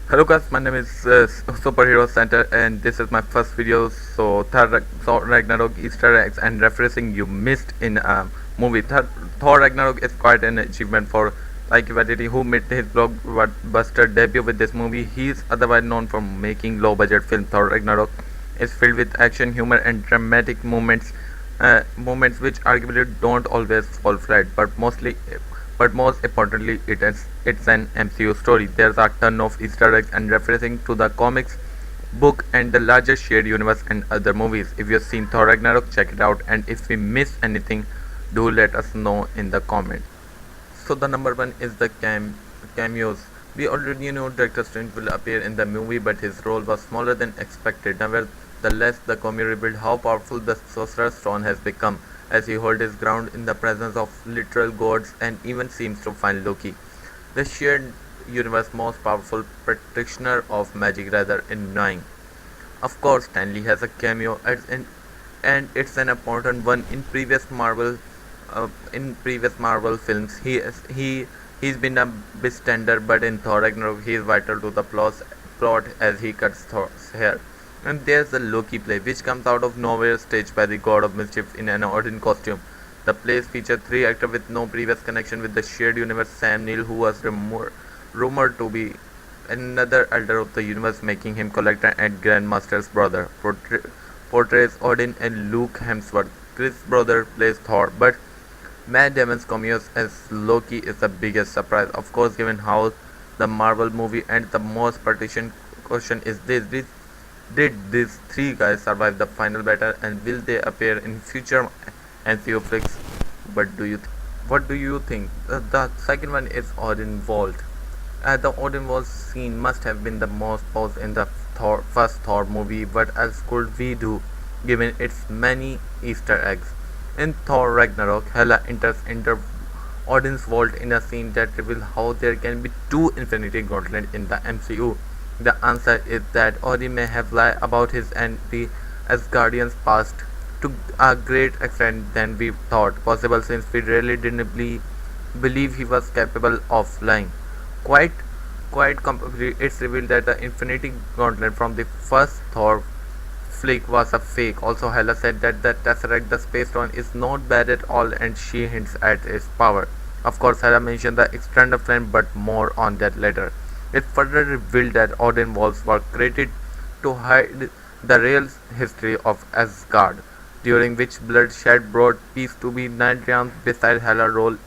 Hello guys, my name is Superhero Center and this is my first video. So Thor Ragnarok Easter eggs and referencing you missed in a movie. Thor Ragnarok is quite an achievement for Taika Waititi, who made his blockbuster debut with this movie. He is otherwise known for making low-budget films. Thor Ragnarok is filled with action, humor, and dramatic moments which arguably don't always fall flat, but most importantly, it's an MCU story. There's a ton of Easter eggs and referencing to the comics book and the larger shared universe and other movies. If you've seen Thor Ragnarok, check it out, and if we miss anything, do let us know in the comments. So the number one is the cameos. We already knew Doctor Strange will appear in the movie, but his role was smaller than expected. Nevertheless, the cameo revealed how powerful the Sorcerer's Stone has become, as he holds his ground in the presence of literal gods and even seems to find Loki, the shared universe most powerful practitioner of magic, rather annoying. Of course, Stanley has a cameo, and it's an important one. In previous Marvel films. He's been a bystander, but in Thor Ragnarok he is vital to the plot as he cuts Thor's hair. And there's the Loki play, which comes out of nowhere, staged by the God of Mischief in an Odin costume. The plays feature three actors with no previous connection with the shared universe. Sam Neill, who was rumored to be another elder of the universe, making him Collector and Grandmaster's brother, portrays Odin, and Luke Hemsworth, Chris' brother, plays Thor. But Matt Damon's cameos as Loki is the biggest surprise, of course, given how the Marvel movie ends. The most pertinent question is this: did these three guys survive the final battle, and will they appear in future MCU flicks? What do you think? The second one is Odin Vault. The Odin Vault scene must have been the most paused in the first Thor movie. What else could we do, given its many Easter eggs? In Thor Ragnarok, Hela enters Odin's vault in a scene that reveals how there can be two Infinity Gauntlets in the MCU. The answer is that Odin may have lied about his and the Asgardians' past to a great extent than we thought possible, since we really didn't believe he was capable of lying. Quite, quite completely, it's revealed that the Infinity Gauntlet from the first Thor flick was a fake. Also, Hela said that the Tesseract, the Space Stone, is not bad at all, and she hints at its power. Of course, Hela mentioned the extended flame, but more on that later. It further revealed that Odin walls were created to hide the real history of Asgard, during which bloodshed brought peace to be nine realms. Beside Hela's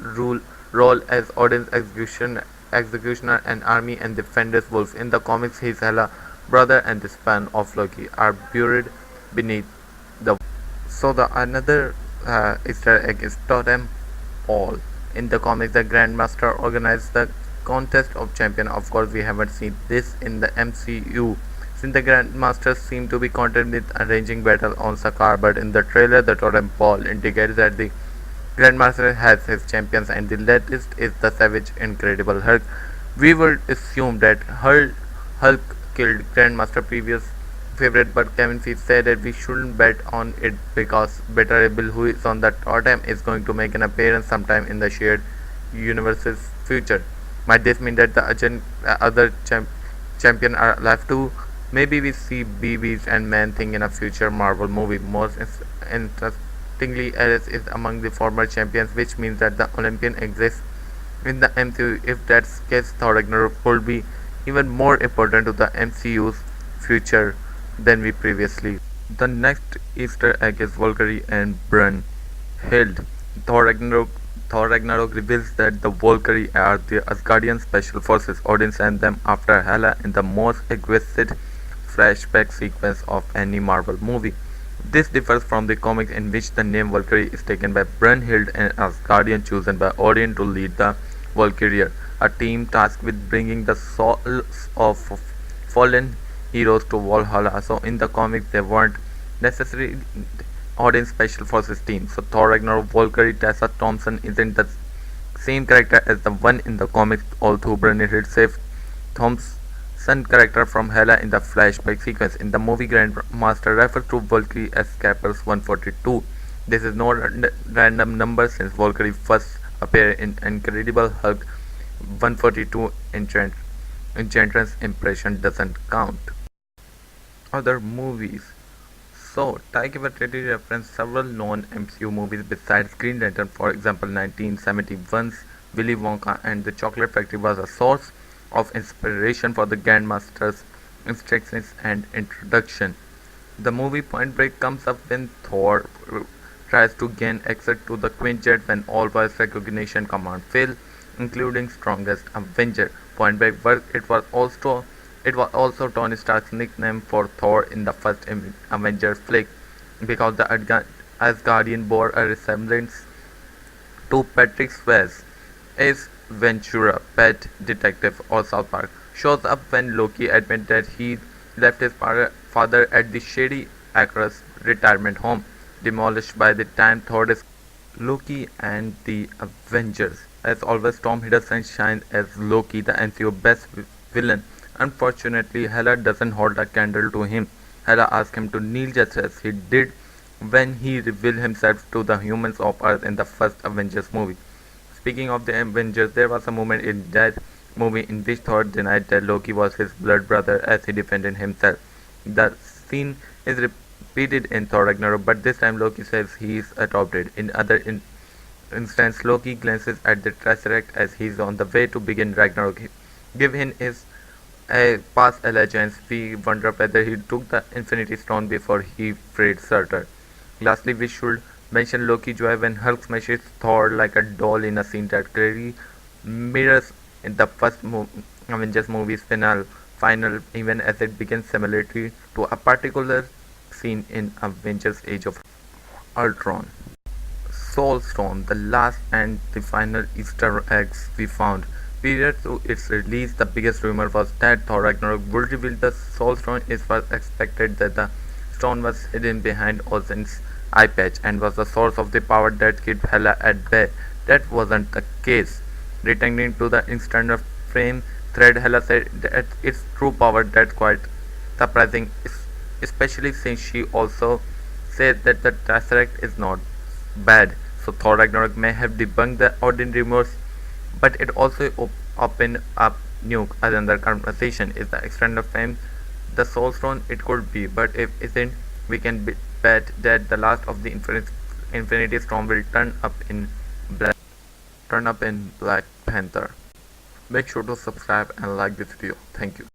role as Odin's executioner and army and defender's wolf. In the comics, his Hela brother and the span of Loki are buried beneath the. So the another Easter egg is Totem Pole. In the comics, the Grandmaster organized the contest of champion. Of course, we haven't seen this in the MCU, since the Grandmasters seem to be content with arranging battle on Sakaar, but in the trailer, the Totem Pole indicates that the Grandmaster has his champions, and the latest is the Savage Incredible Hulk. We would assume that Hulk killed Grandmaster previous favorite, but Kevin Feige said that we shouldn't bet on it because Beta Rebel, who is on the totem, is going to make an appearance sometime in the shared universe's future. Might this mean that the other champion are alive too? Maybe we see BBs and Man Thing in a future Marvel movie. Most interestingly, Ares is among the former champions, which means that the Olympian exists in the MCU. If that's the case, Thor Ragnarok could be even more important to the MCU's future than we previously. The next Easter egg is Valkyrie and Brunhild. Thor Ragnarok Thor Ragnarok reveals that the Valkyrie are the Asgardian special forces. Odin sent them after Hela in the most aggressive flashback sequence of any Marvel movie. This differs from the comics, in which the name Valkyrie is taken by Brunhild, an Asgardian chosen by Odin to lead the Valkyrie, a team tasked with bringing the souls of fallen heroes to Valhalla. So in the comics, they weren't necessarily Odin's special forces team. So Thor Ragnarok Valkyrie Tessa Thompson isn't the same character as the one in the comics, although Brunhild saved Thompson's character from Hela in the flashback sequence. In the movie, Grandmaster refers to Valkyrie as Capers 142. This is no random number, since Valkyrie first appeared in Incredible Hulk 142 entrant. Gentren's impression doesn't count. Other movies. So, Taika Waititi referenced several non-MCU movies besides Green Lantern. For example, 1971's Willy Wonka and the Chocolate Factory was a source of inspiration for the Grandmaster's instructions and introduction. The movie Point Break comes up when Thor tries to gain access to the Quinjet when all voice recognition commands fail, including Strongest Avenger. Point Break it was also Tony Stark's nickname for Thor in the first Avengers flick, because the Asgardian bore a resemblance to Patrick Swayze. Ace Ventura, pet detective or South Park, shows up when Loki admits that he left his father at the Shady Acres retirement home, demolished by the time Thor is Loki and the Avengers. As always, Tom Hiddleston shines as Loki, the MCU best villain. Unfortunately, Hela doesn't hold a candle to him. Hela asks him to kneel just as he did when he revealed himself to the humans of Earth in the first Avengers movie. Speaking of the Avengers, there was a moment in that movie in which Thor denied that Loki was his blood brother as he defended himself. The scene is repeated in Thor Ragnarok, but this time Loki says he is adopted. In other instance, Loki glances at the Tesseract as he is on the way to begin Ragnarok. Give him his past allegiance. We wonder whether he took the Infinity Stone before he freed Surtur. Lastly, we should mention Loki joy when Hulk smashes Thor like a doll in a scene that clearly mirrors in the first Avengers movie's final, even as it begins similarly to a particular scene in Avengers Age of Ultron. Soul Stone, the last and the final Easter eggs we found. Prior to its release, the biggest rumor was that Thor Ragnarok would reveal the Soul Stone. It was expected that the stone was hidden behind Odin's eye patch and was the source of the power that kept Hela at bay. That wasn't the case. Returning to the external frame thread, Hela said that its true power. That's quite surprising, especially since she also said that the Tesseract is not bad. So Thor Ragnarok may have debunked the Odin rumors, but it also opened up new another conversation. Is the extended frame the soul stone? It could be, but if isn't, we can bet that the last of the Infinity Storm will turn up in Black Panther. Make sure to subscribe and like this video. Thank you.